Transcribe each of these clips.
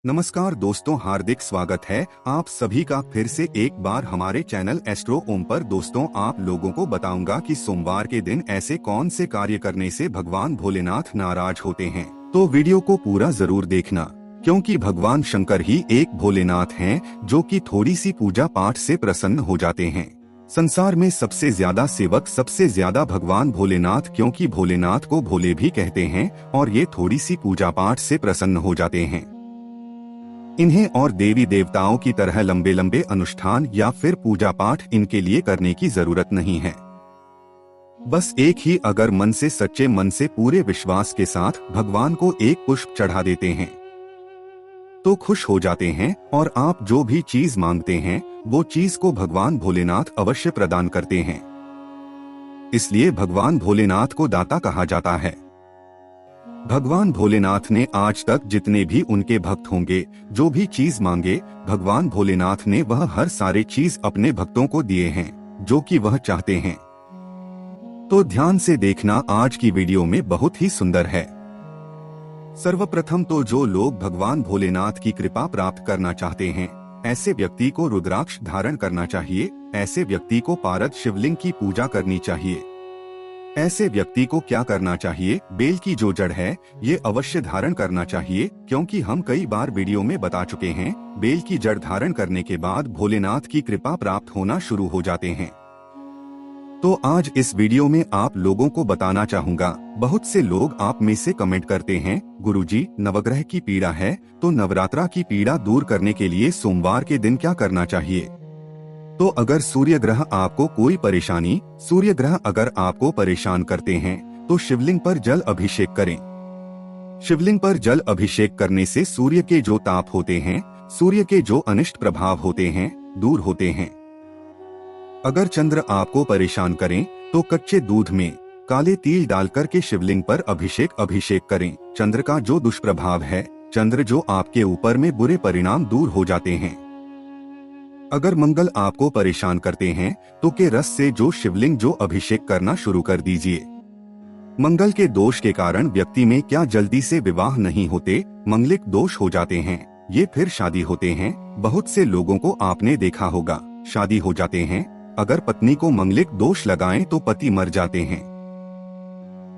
नमस्कार दोस्तों, हार्दिक स्वागत है आप सभी का फिर से एक बार हमारे चैनल एस्ट्रो ओम पर। दोस्तों, आप लोगों को बताऊंगा कि सोमवार के दिन ऐसे कौन से कार्य करने से भगवान भोलेनाथ नाराज होते हैं। तो वीडियो को पूरा जरूर देखना, क्योंकि भगवान शंकर ही एक भोलेनाथ हैं जो कि थोड़ी सी पूजा पाठ से प्रसन्न हो जाते हैं। संसार में सबसे ज्यादा सेवक सबसे ज्यादा भगवान भोलेनाथ, क्योंकि भोलेनाथ को भोले भी कहते हैं और ये थोड़ी सी पूजा पाठ से प्रसन्न हो जाते हैं। इन्हें और देवी देवताओं की तरह लंबे लंबे अनुष्ठान या फिर पूजा पाठ इनके लिए करने की जरूरत नहीं है। बस एक ही अगर मन से, सच्चे मन से, पूरे विश्वास के साथ भगवान को एक पुष्प चढ़ा देते हैं तो खुश हो जाते हैं और आप जो भी चीज मांगते हैं वो चीज को भगवान भोलेनाथ अवश्य प्रदान करते हैं। इसलिए भगवान भोलेनाथ को दाता कहा जाता है। भगवान भोलेनाथ ने आज तक जितने भी उनके भक्त होंगे, जो भी चीज मांगे, भगवान भोलेनाथ ने वह हर सारे चीज अपने भक्तों को दिए हैं जो कि वह चाहते हैं। तो ध्यान से देखना, आज की वीडियो में बहुत ही सुंदर है। सर्वप्रथम तो जो लोग भगवान भोलेनाथ की कृपा प्राप्त करना चाहते हैं, ऐसे व्यक्ति को रुद्राक्ष धारण करना चाहिए। ऐसे व्यक्ति को पारद शिवलिंग की पूजा करनी चाहिए। ऐसे व्यक्ति को क्या करना चाहिए? बेल की जो जड़ है ये अवश्य धारण करना चाहिए, क्योंकि हम कई बार वीडियो में बता चुके हैं, बेल की जड़ धारण करने के बाद भोलेनाथ की कृपा प्राप्त होना शुरू हो जाते हैं। तो आज इस वीडियो में आप लोगों को बताना चाहूंगा। बहुत से लोग आप में से कमेंट करते हैं, गुरुजी नवग्रह की पीड़ा है तो नवरात्रा की पीड़ा दूर करने के लिए सोमवार के दिन क्या करना चाहिए? तो अगर सूर्य ग्रह आपको कोई परेशानी, सूर्य ग्रह अगर आपको परेशान करते हैं तो शिवलिंग पर जल अभिषेक करें। शिवलिंग पर जल अभिषेक करने से सूर्य के जो ताप होते हैं, सूर्य के जो अनिष्ट प्रभाव होते हैं, दूर होते हैं। अगर चंद्र आपको परेशान करें तो कच्चे दूध में काले तिल डालकर के शिवलिंग पर अभिषेक करें। चंद्र का जो दुष्प्रभाव है, चंद्र जो आपके ऊपर में बुरे परिणाम दूर हो जाते हैं। अगर मंगल आपको परेशान करते हैं तो के रस से जो शिवलिंग जो अभिषेक करना शुरू कर दीजिए। मंगल के दोष के कारण व्यक्ति में क्या जल्दी से विवाह नहीं होते, मंगलिक दोष हो जाते हैं, ये फिर शादी होते हैं। बहुत से लोगों को आपने देखा होगा, शादी हो जाते हैं, अगर पत्नी को मंगलिक दोष लगाएं तो पति मर जाते हैं।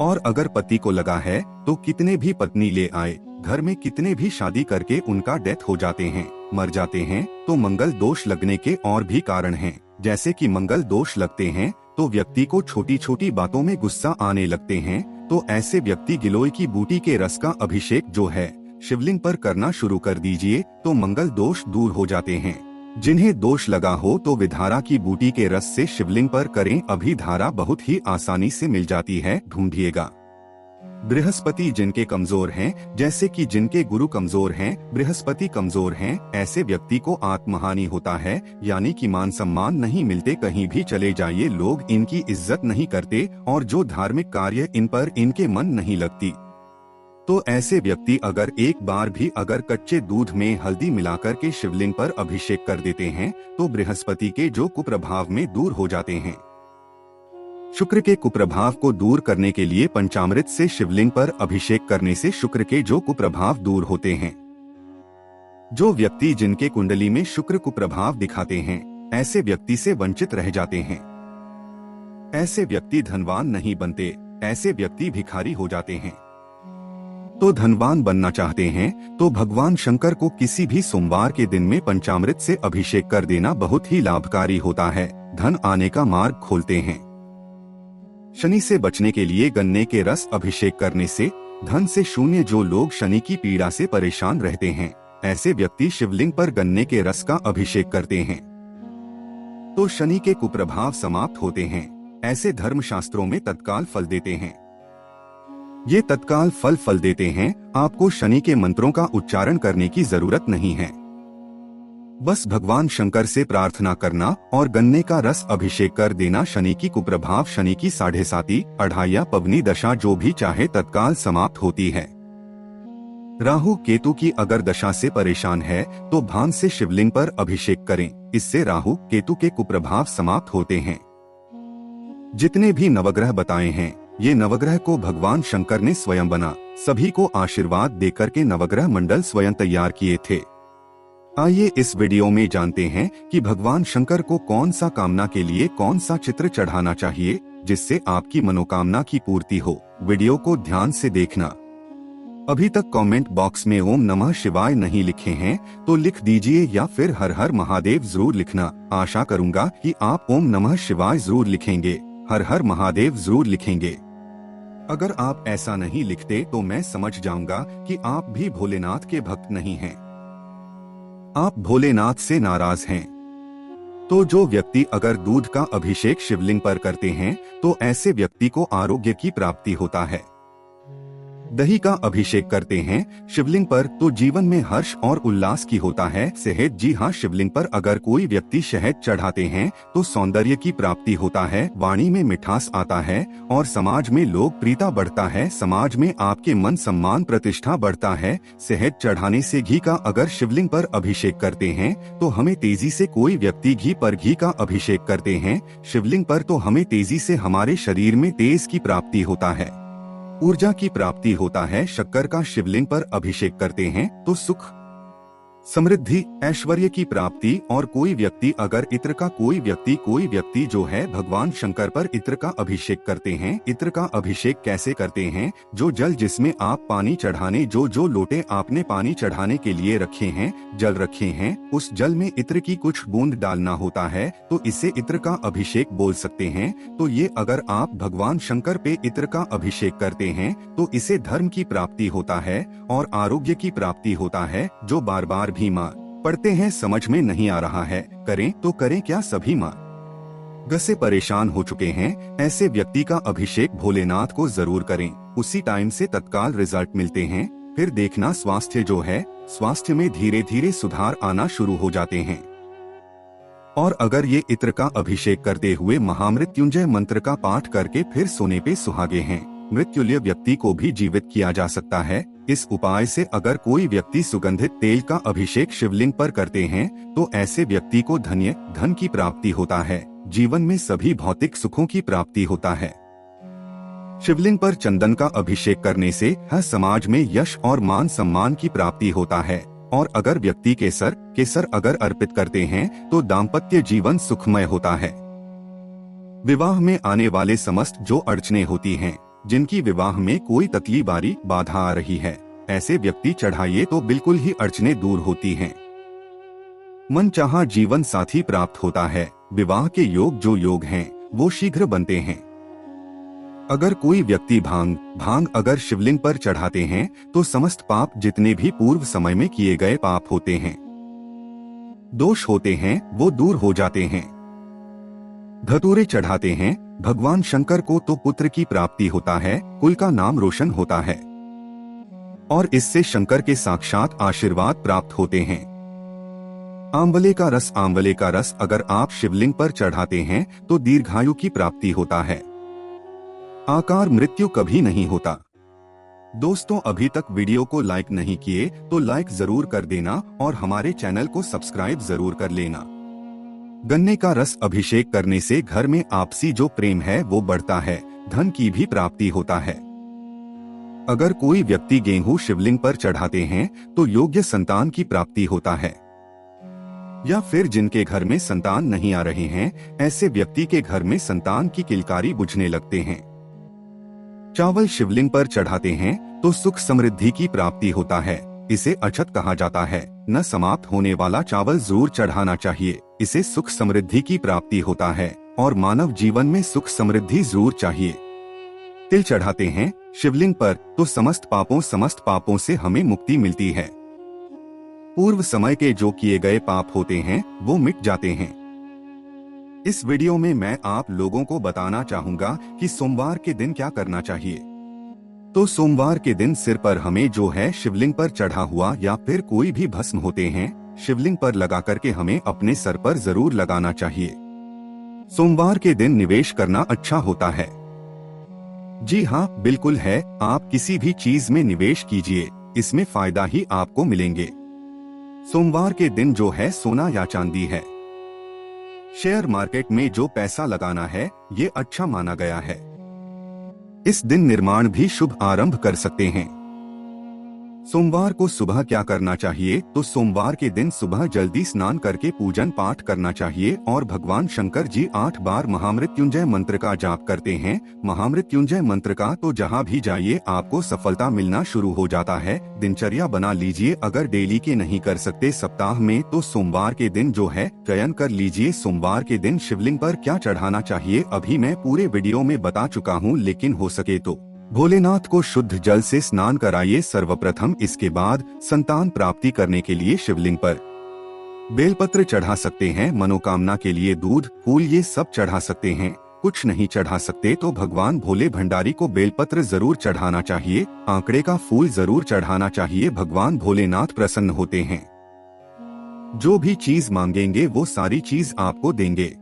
और अगर पति को लगा है तो कितने भी पत्नी ले आए, घर में कितने भी शादी करके उनका डेथ हो जाते हैं, मर जाते हैं। तो मंगल दोष लगने के और भी कारण हैं, जैसे कि मंगल दोष लगते हैं तो व्यक्ति को छोटी छोटी बातों में गुस्सा आने लगते हैं। तो ऐसे व्यक्ति गिलोय की बूटी के रस का अभिषेक जो है शिवलिंग पर करना शुरू कर दीजिए, तो मंगल दोष दूर हो जाते हैं। जिन्हें दोष लगा हो तो विधारा की बूटी के रस से शिवलिंग पर करें। अभी धारा बहुत ही आसानी से मिल जाती है, ढूंढिएगा। बृहस्पति जिनके कमजोर हैं, जैसे कि जिनके गुरु कमजोर हैं, बृहस्पति कमजोर हैं, ऐसे व्यक्ति को आत्महानि होता है, यानी कि मान सम्मान नहीं मिलते। कहीं भी चले जाइए लोग इनकी इज्जत नहीं करते और जो धार्मिक कार्य इन पर इनके मन नहीं लगती। तो ऐसे व्यक्ति अगर एक बार भी अगर कच्चे दूध में हल्दी मिलाकर के शिवलिंग पर अभिषेक कर देते हैं तो बृहस्पति के जो कुप्रभाव में दूर हो जाते हैं। शुक्र के कुप्रभाव को दूर करने के लिए पंचामृत से शिवलिंग पर अभिषेक करने से शुक्र के जो कुप्रभाव दूर होते हैं। जो व्यक्ति जिनके कुंडली में शुक्र कुप्रभाव दिखाते हैं, ऐसे व्यक्ति से वंचित रह जाते हैं। ऐसे व्यक्ति धनवान नहीं बनते, ऐसे व्यक्ति भिखारी हो जाते हैं। तो धनवान बनना चाहते हैं तो भगवान शंकर को किसी भी सोमवार के दिन में पंचामृत से अभिषेक कर देना बहुत ही लाभकारी होता है, धन आने का मार्ग खोलते हैं। शनि से बचने के लिए गन्ने के रस अभिषेक करने से धन से शून्य, जो लोग शनि की पीड़ा से परेशान रहते हैं, ऐसे व्यक्ति शिवलिंग पर गन्ने के रस का अभिषेक करते हैं तो शनि के कुप्रभाव समाप्त होते हैं। ऐसे धर्मशास्त्रों में तत्काल फल देते हैं। ये तत्काल फल देते हैं, आपको शनि के मंत्रों का उच्चारण करने की जरूरत नहीं है। बस भगवान शंकर से प्रार्थना करना और गन्ने का रस अभिषेक कर देना। शनि की कुप्रभाव, शनि की 7.5 अढ़ाइया पवनी दशा जो भी चाहे तत्काल समाप्त होती है। राहु केतु की अगर दशा से परेशान है तो भान से शिवलिंग पर अभिषेक करें, इससे राहु केतु के कुप्रभाव समाप्त होते हैं। जितने भी नवग्रह बताए हैं ये नवग्रह को भगवान शंकर ने स्वयं बना सभी को आशीर्वाद देकर के नवग्रह मंडल स्वयं तैयार किए थे। आइए इस वीडियो में जानते हैं कि भगवान शंकर को कौन सा कामना के लिए कौन सा चित्र चढ़ाना चाहिए जिससे आपकी मनोकामना की पूर्ति हो। वीडियो को ध्यान से देखना। अभी तक कमेंट बॉक्स में ओम नमः शिवाय नहीं लिखे हैं तो लिख दीजिए या फिर हर हर महादेव जरूर लिखना। आशा करूंगा कि आप ओम नमः शिवाय जरूर लिखेंगे, हर हर महादेव जरूर लिखेंगे। अगर आप ऐसा नहीं लिखते तो मैं समझ जाऊंगा कि आप भी भोलेनाथ के भक्त नहीं हैं। आप भोलेनाथ से नाराज हैं। तो जो व्यक्ति अगर दूध का अभिषेक शिवलिंग पर करते हैं तो ऐसे व्यक्ति को आरोग्य की प्राप्ति होता है। दही का अभिषेक करते हैं शिवलिंग पर तो जीवन में हर्ष और उल्लास की होता है। शहद, जी हाँ, शिवलिंग पर अगर कोई व्यक्ति शहद चढ़ाते हैं तो सौंदर्य की प्राप्ति होता है, वाणी में मिठास आता है और समाज में लोकप्रियता बढ़ता है। समाज में आपके मन सम्मान प्रतिष्ठा बढ़ता है। शहद चढ़ाने से घी का अगर शिवलिंग पर अभिषेक करते हैं तो हमें तेजी से कोई व्यक्ति घी पर घी का अभिषेक करते हैं शिवलिंग पर तो हमें तेजी से हमारे शरीर में तेज की प्राप्ति होता है, ऊर्जा की प्राप्ति होता है। शक्कर का शिवलिंग पर अभिषेक करते हैं तो सुख, समृद्धि, ऐश्वर्य की प्राप्ति। और कोई व्यक्ति अगर इत्र का कोई व्यक्ति जो है भगवान शंकर पर इत्र का अभिषेक करते हैं। इत्र का अभिषेक कैसे करते हैं? जो जल जिसमें आप पानी चढ़ाने जो लोटे आपने पानी चढ़ाने के लिए रखे हैं, जल रखे हैं, उस जल में इत्र की कुछ बूंद डालना होता है तो इसे इत्र का अभिषेक बोल सकते हैं। तो ये अगर आप भगवान शंकर पे इत्र का अभिषेक करते हैं तो इसे धर्म की प्राप्ति होता है और आरोग्य की प्राप्ति होता है। जो बार बार भी माँ पढ़ते हैं समझ में नहीं आ रहा है, करें तो करें क्या? सभी माँ ग से परेशान हो चुके हैं, ऐसे व्यक्ति का अभिषेक भोलेनाथ को जरूर करें। उसी टाइम से तत्काल रिजल्ट मिलते हैं। फिर देखना स्वास्थ्य जो है, स्वास्थ्य में धीरे धीरे सुधार आना शुरू हो जाते हैं। और अगर ये इत्र का अभिषेक करते हुए महामृत्युंजय मंत्र का पाठ करके फिर सोने पे सुहागे हैं, मृत्युल्य व्यक्ति को भी जीवित किया जा सकता है। इस उपाय से अगर कोई व्यक्ति सुगंधित तेल का अभिषेक शिवलिंग पर करते हैं तो ऐसे व्यक्ति को धन की प्राप्ति होता है, जीवन में सभी भौतिक सुखों की प्राप्ति होता है। शिवलिंग पर चंदन का अभिषेक करने से हर समाज में यश और मान सम्मान की प्राप्ति होता है। और अगर व्यक्ति केसर अगर अर्पित करते हैं तो दाम्पत्य जीवन सुखमय होता है। विवाह में आने वाले समस्त जो अड़चने होती हैं, जिनकी विवाह में कोई तकलीफ बाधा आ रही है, ऐसे व्यक्ति चढ़ाइए तो बिल्कुल ही अड़चने दूर होती हैं। मनचाहा जीवन साथी प्राप्त होता है। विवाह के जो योग हैं वो शीघ्र बनते हैं। अगर कोई व्यक्ति भांग अगर शिवलिंग पर चढ़ाते हैं तो समस्त पाप जितने भी पूर्व समय में किए गए पाप होते हैं, दोष होते हैं, वो दूर हो जाते हैं। धतूरे चढ़ाते हैं भगवान शंकर को तो पुत्र की प्राप्ति होता है, कुल का नाम रोशन होता है और इससे शंकर के साक्षात आशीर्वाद प्राप्त होते हैं। आंवले का रस अगर आप शिवलिंग पर चढ़ाते हैं तो दीर्घायु की प्राप्ति होता है, आकार मृत्यु कभी नहीं होता। दोस्तों, अभी तक वीडियो को लाइक नहीं किए तो लाइक जरूर कर देना और हमारे चैनल को सब्सक्राइब जरूर कर लेना। गन्ने का रस अभिषेक करने से घर में आपसी जो प्रेम है वो बढ़ता है, धन की भी प्राप्ति होता है। अगर कोई व्यक्ति गेहूं शिवलिंग पर चढ़ाते हैं तो योग्य संतान की प्राप्ति होता है। या फिर जिनके घर में संतान नहीं आ रहे हैं, ऐसे व्यक्ति के घर में संतान की किलकारी बुझने लगते हैं। चावल शिवलिंग पर चढ़ाते हैं तो सुख समृद्धि की प्राप्ति होता है। इसे अक्षत कहा जाता है। न समाप्त होने वाला चावल जरूर चढ़ाना चाहिए, इसे सुख समृद्धि की प्राप्ति होता है और मानव जीवन में सुख समृद्धि जरूर चाहिए। तिल चढ़ाते हैं शिवलिंग पर तो समस्त पापों से हमें मुक्ति मिलती है। पूर्व समय के जो किए गए पाप होते हैं वो मिट जाते हैं। इस वीडियो में मैं आप लोगों को बताना चाहूंगा कि सोमवार के दिन क्या करना चाहिए। तो सोमवार के दिन सिर पर हमें जो है शिवलिंग पर चढ़ा हुआ या फिर कोई भी भस्म होते हैं, शिवलिंग पर लगा करके हमें अपने सर पर जरूर लगाना चाहिए। सोमवार के दिन निवेश करना अच्छा होता है। जी हाँ, बिल्कुल है, आप किसी भी चीज में निवेश कीजिए, इसमें फायदा ही आपको मिलेंगे। सोमवार के दिन जो है सोना या चांदी है। शेयर मार्केट में जो पैसा लगाना है ये अच्छा माना गया है। इस दिन निर्माण भी शुभ आरंभ कर सकते हैं। सोमवार को सुबह क्या करना चाहिए? तो सोमवार के दिन सुबह जल्दी स्नान करके पूजन पाठ करना चाहिए और भगवान शंकर जी 8 बार महामृत्युंजय मंत्र का जाप करते हैं। महामृत्युंजय मंत्र का तो जहां भी जाइए आपको सफलता मिलना शुरू हो जाता है। दिनचर्या बना लीजिए, अगर डेली के नहीं कर सकते सप्ताह में तो सोमवार के दिन जो है चयन कर लीजिए। सोमवार के दिन शिवलिंग पर क्या चढ़ाना चाहिए अभी मैं पूरे वीडियो में बता चुका हूँ, लेकिन हो सके तो भोलेनाथ को शुद्ध जल से स्नान कराइए सर्वप्रथम। इसके बाद संतान प्राप्ति करने के लिए शिवलिंग पर बेलपत्र चढ़ा सकते हैं। मनोकामना के लिए दूध, फूल ये सब चढ़ा सकते हैं। कुछ नहीं चढ़ा सकते तो भगवान भोले भंडारी को बेलपत्र जरूर चढ़ाना चाहिए। आंकड़े का फूल जरूर चढ़ाना चाहिए। भगवान भोलेनाथ प्रसन्न होते हैं। जो भी चीज मांगेंगे वो सारी चीज आपको देंगे।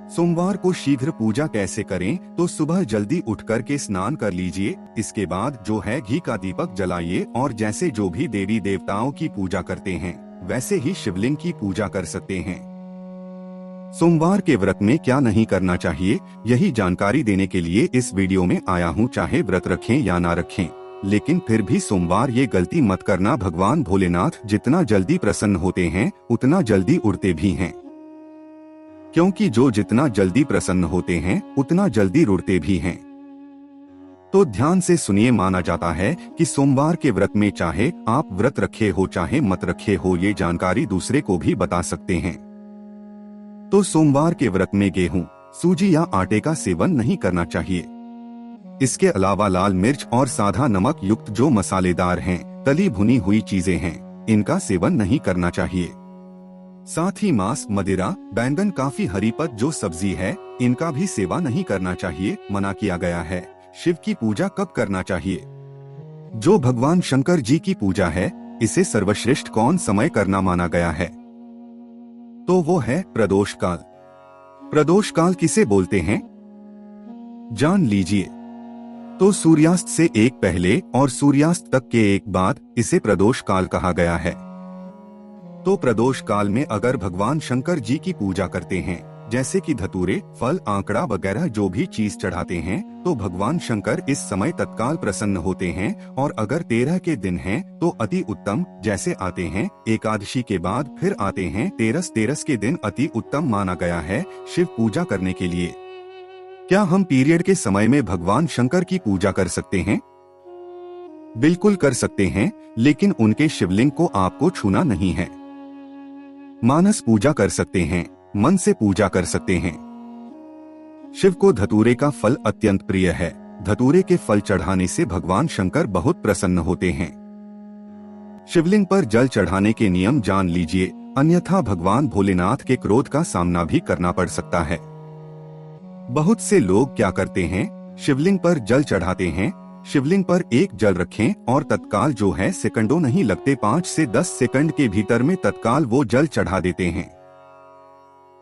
सोमवार को शीघ्र पूजा कैसे करें? तो सुबह जल्दी उठकर के स्नान कर लीजिए। इसके बाद जो है घी का दीपक जलाइए और जैसे जो भी देवी देवताओं की पूजा करते हैं वैसे ही शिवलिंग की पूजा कर सकते हैं। सोमवार के व्रत में क्या नहीं करना चाहिए, यही जानकारी देने के लिए इस वीडियो में आया हूँ। चाहे व्रत रखें या ना रखें, लेकिन फिर भी सोमवार ये गलती मत करना। भगवान भोलेनाथ जितना जल्दी प्रसन्न होते हैं उतना जल्दी उड़ते भी हैं, क्योंकि जो जितना जल्दी प्रसन्न होते हैं उतना जल्दी रुड़ते भी हैं। तो ध्यान से सुनिए, माना जाता है कि सोमवार के व्रत में चाहे आप व्रत रखे हो चाहे मत रखे हो, ये जानकारी दूसरे को भी बता सकते हैं। तो सोमवार के व्रत में गेहूं, सूजी या आटे का सेवन नहीं करना चाहिए। इसके अलावा लाल मिर्च और सादा नमक युक्त जो मसालेदार हैं, तली भुनी हुई चीजें हैं, इनका सेवन नहीं करना चाहिए। साथ ही मांस, मदिरा, बैंगन, काफी हरी पत्त जो सब्जी है, इनका भी सेवा नहीं करना चाहिए, मना किया गया है। शिव की पूजा कब करना चाहिए? जो भगवान शंकर जी की पूजा है इसे सर्वश्रेष्ठ कौन समय करना माना गया है? तो वो है प्रदोष काल। प्रदोष काल किसे बोलते हैं जान लीजिए। तो सूर्यास्त से एक पहले और सूर्यास्त तक के एक बाद इसे प्रदोष काल कहा गया है। तो प्रदोष काल में अगर भगवान शंकर जी की पूजा करते हैं, जैसे कि धतूरे, फल, आंकड़ा वगैरह जो भी चीज चढ़ाते हैं, तो भगवान शंकर इस समय तत्काल प्रसन्न होते हैं। और अगर 13 के दिन हैं तो अति उत्तम, जैसे आते हैं एकादशी के बाद फिर आते हैं तेरस के दिन अति उत्तम माना गया है शिव पूजा करने के लिए। क्या हम पीरियड के समय में भगवान शंकर की पूजा कर सकते हैं? बिल्कुल कर सकते हैं, लेकिन उनके शिवलिंग को आपको छूना नहीं है। मानस पूजा कर सकते हैं, मन से पूजा कर सकते हैं। शिव को धतूरे का फल अत्यंत प्रिय है। धतूरे के फल चढ़ाने से भगवान शंकर बहुत प्रसन्न होते हैं। शिवलिंग पर जल चढ़ाने के नियम जान लीजिए, अन्यथा भगवान भोलेनाथ के क्रोध का सामना भी करना पड़ सकता है। बहुत से लोग क्या करते हैं, शिवलिंग पर जल चढ़ाते हैं, शिवलिंग पर एक जल रखें और तत्काल जो है सेकंडों नहीं लगते 5 से 10 सेकंड के भीतर में तत्काल वो जल चढ़ा देते हैं।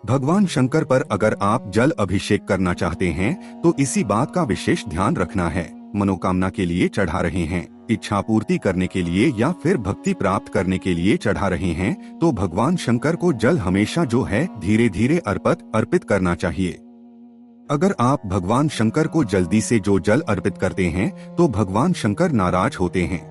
भगवान शंकर पर अगर आप जल अभिषेक करना चाहते हैं तो इसी बात का विशेष ध्यान रखना है। मनोकामना के लिए चढ़ा रहे हैं, इच्छा पूर्ति करने के लिए या फिर भक्ति प्राप्त करने के लिए चढ़ा रहे हैं, तो भगवान शंकर को जल हमेशा जो है धीरे धीरे अर्पित करना चाहिए। अगर आप भगवान शंकर को जल्दी से जो जल अर्पित करते हैं तो भगवान शंकर नाराज होते हैं,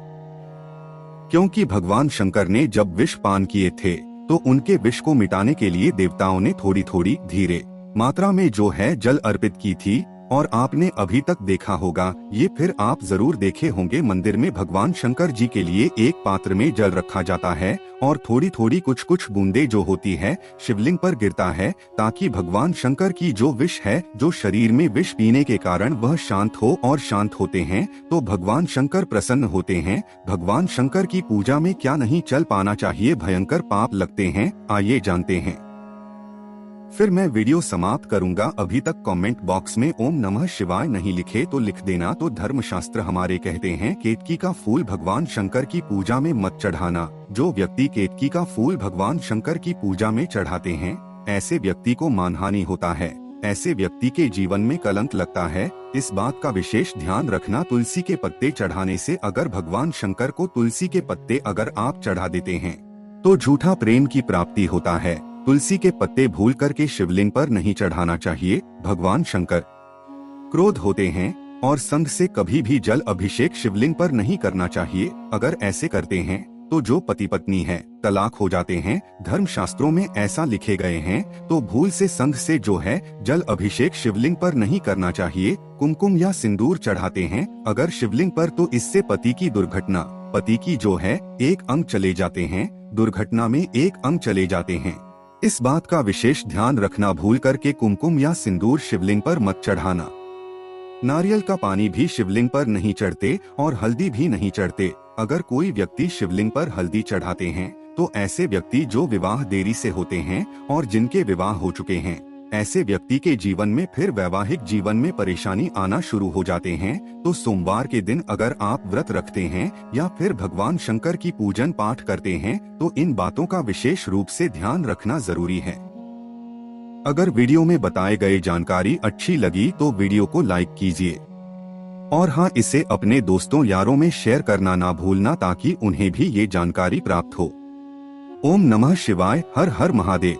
क्योंकि भगवान शंकर ने जब विष पान किए थे तो उनके विष को मिटाने के लिए देवताओं ने थोड़ी थोड़ी धीरे मात्रा में जो है जल अर्पित की थी। और आपने अभी तक देखा होगा, ये फिर आप जरूर देखे होंगे, मंदिर में भगवान शंकर जी के लिए एक पात्र में जल रखा जाता है और थोड़ी थोड़ी कुछ बूंदे जो होती है शिवलिंग पर गिरता है, ताकि भगवान शंकर की जो विष है, जो शरीर में विष पीने के कारण वह शांत हो, और शांत होते हैं तो भगवान शंकर प्रसन्न होते हैं। भगवान शंकर की पूजा में क्या नहीं चल पाना चाहिए, भयंकर पाप लगते हैं, आइए जानते हैं। फिर मैं वीडियो समाप्त करूंगा। अभी तक कमेंट बॉक्स में ओम नमः शिवाय नहीं लिखे तो लिख देना। तो धर्मशास्त्र हमारे कहते हैं केतकी का फूल भगवान शंकर की पूजा में मत चढ़ाना। जो व्यक्ति केतकी का फूल भगवान शंकर की पूजा में चढ़ाते हैं, ऐसे व्यक्ति को मानहानि होता है, ऐसे व्यक्ति के जीवन में कलंक लगता है। इस बात का विशेष ध्यान रखना। तुलसी के पत्ते चढ़ाने से, अगर भगवान शंकर को तुलसी के पत्ते अगर आप चढ़ा देते हैं तो झूठा प्रेम की प्राप्ति होता है। तुलसी के पत्ते भूल करके शिवलिंग पर नहीं चढ़ाना चाहिए। भगवान शंकर क्रोध होते हैं, और संग से कभी भी जल अभिषेक शिवलिंग पर नहीं करना चाहिए। अगर ऐसे करते हैं तो जो पति पत्नी है तलाक हो जाते हैं। धर्म शास्त्रों में ऐसा लिखे गए हैं, तो भूल से संग से जो है जल अभिषेक शिवलिंग पर नहीं करना चाहिए। कुमकुम या सिंदूर चढ़ाते हैं अगर शिवलिंग पर, तो इससे पति की जो है एक अंग चले जाते हैं, दुर्घटना में एक अंग चले जाते हैं। इस बात का विशेष ध्यान रखना, भूल करके कुमकुम या सिंदूर शिवलिंग पर मत चढ़ाना। नारियल का पानी भी शिवलिंग पर नहीं चढ़ते और हल्दी भी नहीं चढ़ते। अगर कोई व्यक्ति शिवलिंग पर हल्दी चढ़ाते हैं तो ऐसे व्यक्ति जो विवाह देरी से होते हैं और जिनके विवाह हो चुके हैं, ऐसे व्यक्ति के जीवन में फिर वैवाहिक जीवन में परेशानी आना शुरू हो जाते हैं। तो सोमवार के दिन अगर आप व्रत रखते हैं या फिर भगवान शंकर की पूजन पाठ करते हैं तो इन बातों का विशेष रूप से ध्यान रखना जरूरी है। अगर वीडियो में बताए गए जानकारी अच्छी लगी तो वीडियो को लाइक कीजिए और हाँ, इसे अपने दोस्तों यारों में शेयर करना ना भूलना ताकि उन्हें भी ये जानकारी प्राप्त हो। ओम नमः शिवाय। हर हर महादेव।